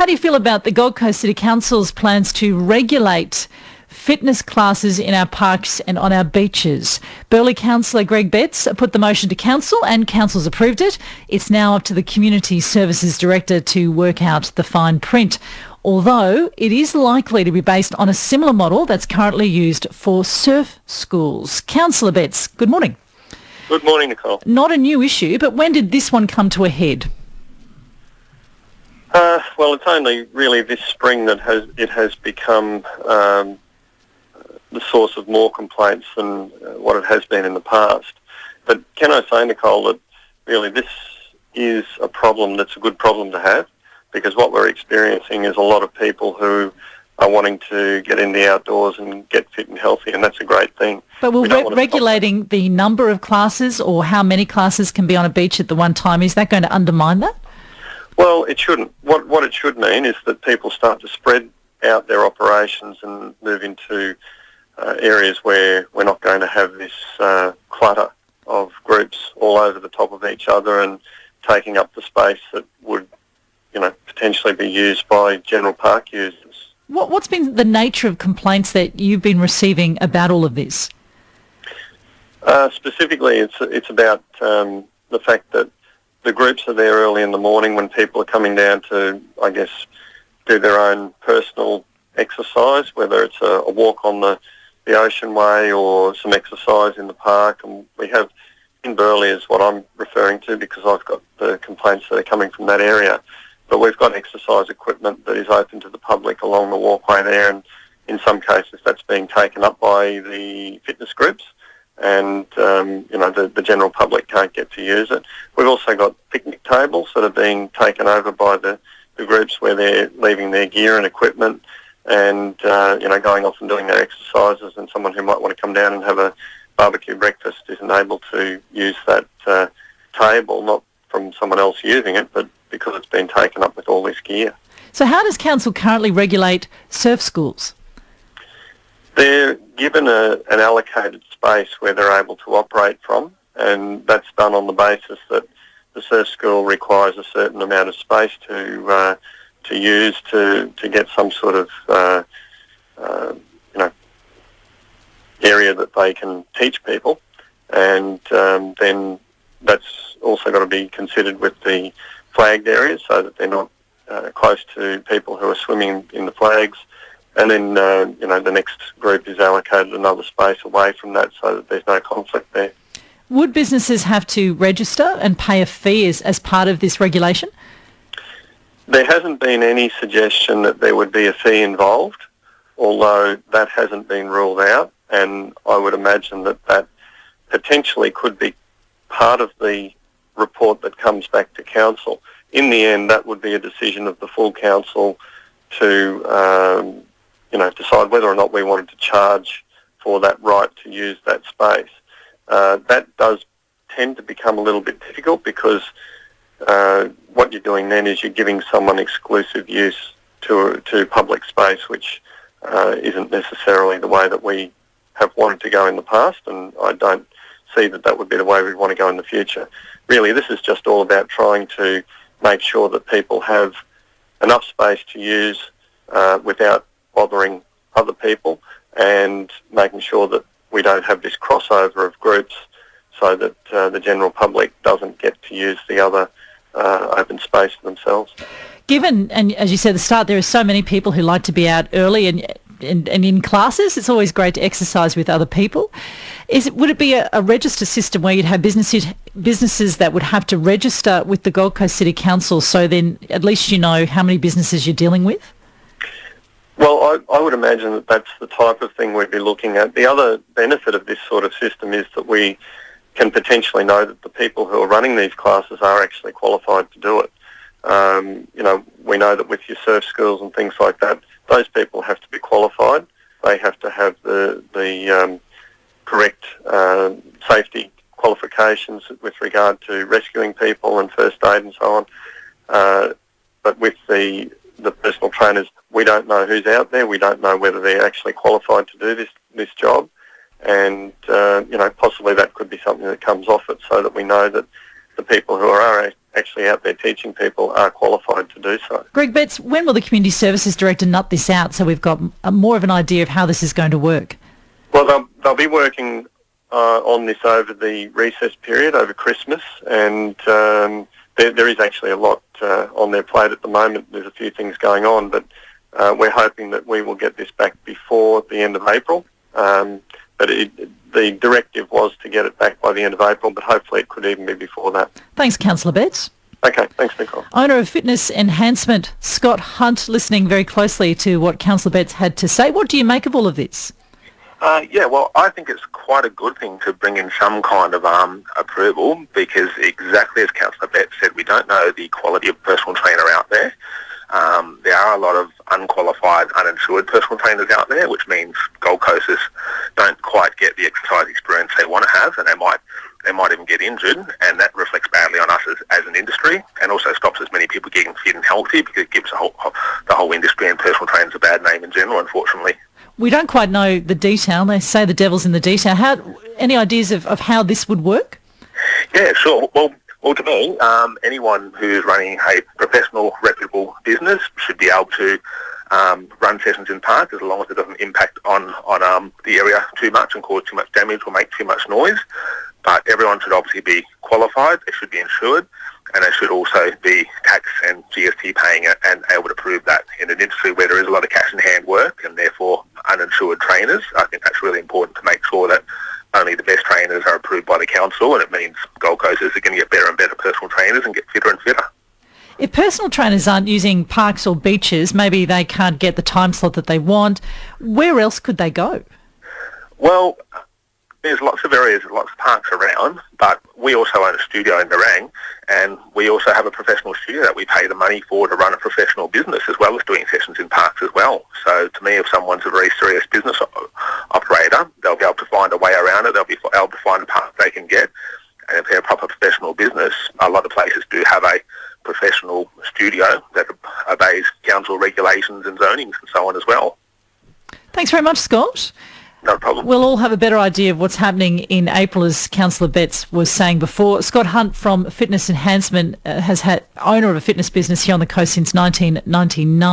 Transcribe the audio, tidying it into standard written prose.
How do you feel about the Gold Coast City Council's plans to regulate fitness classes in our parks and on our beaches? Burleigh Councillor Greg Betts put the motion to Council and Council's approved it. It's now up to the Community Services Director to work out the fine print, although it is likely to be based on a similar model that's currently used for surf schools. Councillor Betts, good morning. Good morning, Nicole. Not a new issue, but when did this one come to a head? Well, it's only really this spring that it has become the source of more complaints than what it has been in the past. But can I say, Nicole, that really this is a problem that's a good problem to have, because what we're experiencing is a lot of people who are wanting to get in the outdoors and get fit and healthy, and that's a great thing. But regulating the number of classes or how many classes can be on a beach at the one time, is that going to undermine that? Well, it shouldn't. What it should mean is that people start to spread out their operations and move into areas where we're not going to have this clutter of groups all over the top of each other and taking up the space that would, potentially be used by general park users. What's been the nature of complaints that you've been receiving about all of this? Specifically, it's about the fact that the groups are there early in the morning when people are coming down to, I guess, do their own personal exercise, whether it's a walk on the Ocean Way or some exercise in the park. And we have, in Burleigh is what I'm referring to because I've got the complaints that are coming from that area, but we've got exercise equipment that is open to the public along the walkway there, and in some cases that's being taken up by the fitness groups, and the general public can't get to use it. We've also got picnic tables that are being taken over by the groups where they're leaving their gear and equipment and going off and doing their exercises, and someone who might want to come down and have a barbecue breakfast isn't able to use that table, not from someone else using it, but because it's been taken up with all this gear. So how does Council currently regulate surf schools? They're given an allocated space where they're able to operate from, and that's done on the basis that the surf school requires a certain amount of space to use to get some sort of area that they can teach people, and then that's also got to be considered with the flagged areas so that they're not close to people who are swimming in the flags. And then, the next group is allocated another space away from that so that there's no conflict there. Would businesses have to register and pay a fee as part of this regulation? There hasn't been any suggestion that there would be a fee involved, although that hasn't been ruled out, and I would imagine that potentially could be part of the report that comes back to Council. In the end, that would be a decision of the full Council to decide whether or not we wanted to charge for that right to use that space. That does tend to become a little bit difficult because what you're doing then is you're giving someone exclusive use to public space, which isn't necessarily the way that we have wanted to go in the past, and I don't see that would be the way we want to go in the future. Really, this is just all about trying to make sure that people have enough space to use without bothering other people, and making sure that we don't have this crossover of groups so that the general public doesn't get to use the other open space for themselves. Given, and as you said at the start, there are so many people who like to be out early and in classes, it's always great to exercise with other people. Would it be a register system where you'd have businesses that would have to register with the Gold Coast City Council, so then at least you know how many businesses you're dealing with? Well, I would imagine that that's the type of thing we'd be looking at. The other benefit of this sort of system is that we can potentially know that the people who are running these classes are actually qualified to do it. We know that with your surf schools and things like that, those people have to be qualified. They have to have the correct safety qualifications with regard to rescuing people and first aid and so on. But with the personal trainers, we don't know who's out there. We don't know whether they're actually qualified to do this job, and possibly that could be something that comes off it, so that we know that the people who are actually out there teaching people are qualified to do so. Greg Betts, when will the Community Services Director nut this out so we've got more of an idea of how this is going to work? Well, they'll be working on this over the recess period, over Christmas, and there is actually a lot on their plate at the moment. There's a few things going on, but we're hoping that we will get this back before the end of April. But the directive was to get it back by the end of April, but hopefully it could even be before that. Thanks, Councillor Betts. Okay, thanks, Nicole. Owner of Fitness Enhancement, Scott Hunt, listening very closely to what Councillor Betts had to say. What do you make of all of this? Yeah, well, I think it's quite a good thing to bring in some kind of approval, because exactly as Councillor Betts said, we don't know the quality of personal trainer out there. There are a lot of unqualified, uninsured personal trainers out there, which means Gold Coasters don't quite get the exercise experience they want to have, and they might even get injured, and that reflects badly on us as an industry, and also stops as many people getting fit and healthy, because it gives the whole industry and personal trainers a bad name in general, unfortunately. We don't quite know the detail. They say the devil's in the detail. Any ideas of how this would work? Yeah, sure. Well, to me, anyone who's running a professional, reputable business should be able to run sessions in parks, as long as it doesn't impact on the area too much and cause too much damage or make too much noise. But everyone should obviously be qualified, they should be insured, and they should also be tax and GST paying and able to prove that. In an industry where there is a lot of cash in hand work and therefore uninsured trainers, I think that's really important to make sure that only the best trainers are approved by the council, and it means Gold Coasters are going to get better and better personal trainers and get fitter and fitter. If personal trainers aren't using parks or beaches, maybe they can't get the time slot that they want, where else could they go? Well, there's lots of areas, lots of parks around, but we also own a studio in Nerang, and we also have a professional studio that we pay the money for to run a professional business, as well as doing sessions in parks as well. So to me, if someone's a very serious business operator, they'll be able to find a way around it, they'll be able to find a park they can get, and if they're a proper professional business, a lot of places do have a professional studio that obeys council regulations and zonings and so on as well. Thanks very much, Scott. No problem. We'll all have a better idea of what's happening in April, as Councillor Betts was saying before. Scott Hunt from Fitness Enhancement has had owner of a fitness business here on the coast since 1999.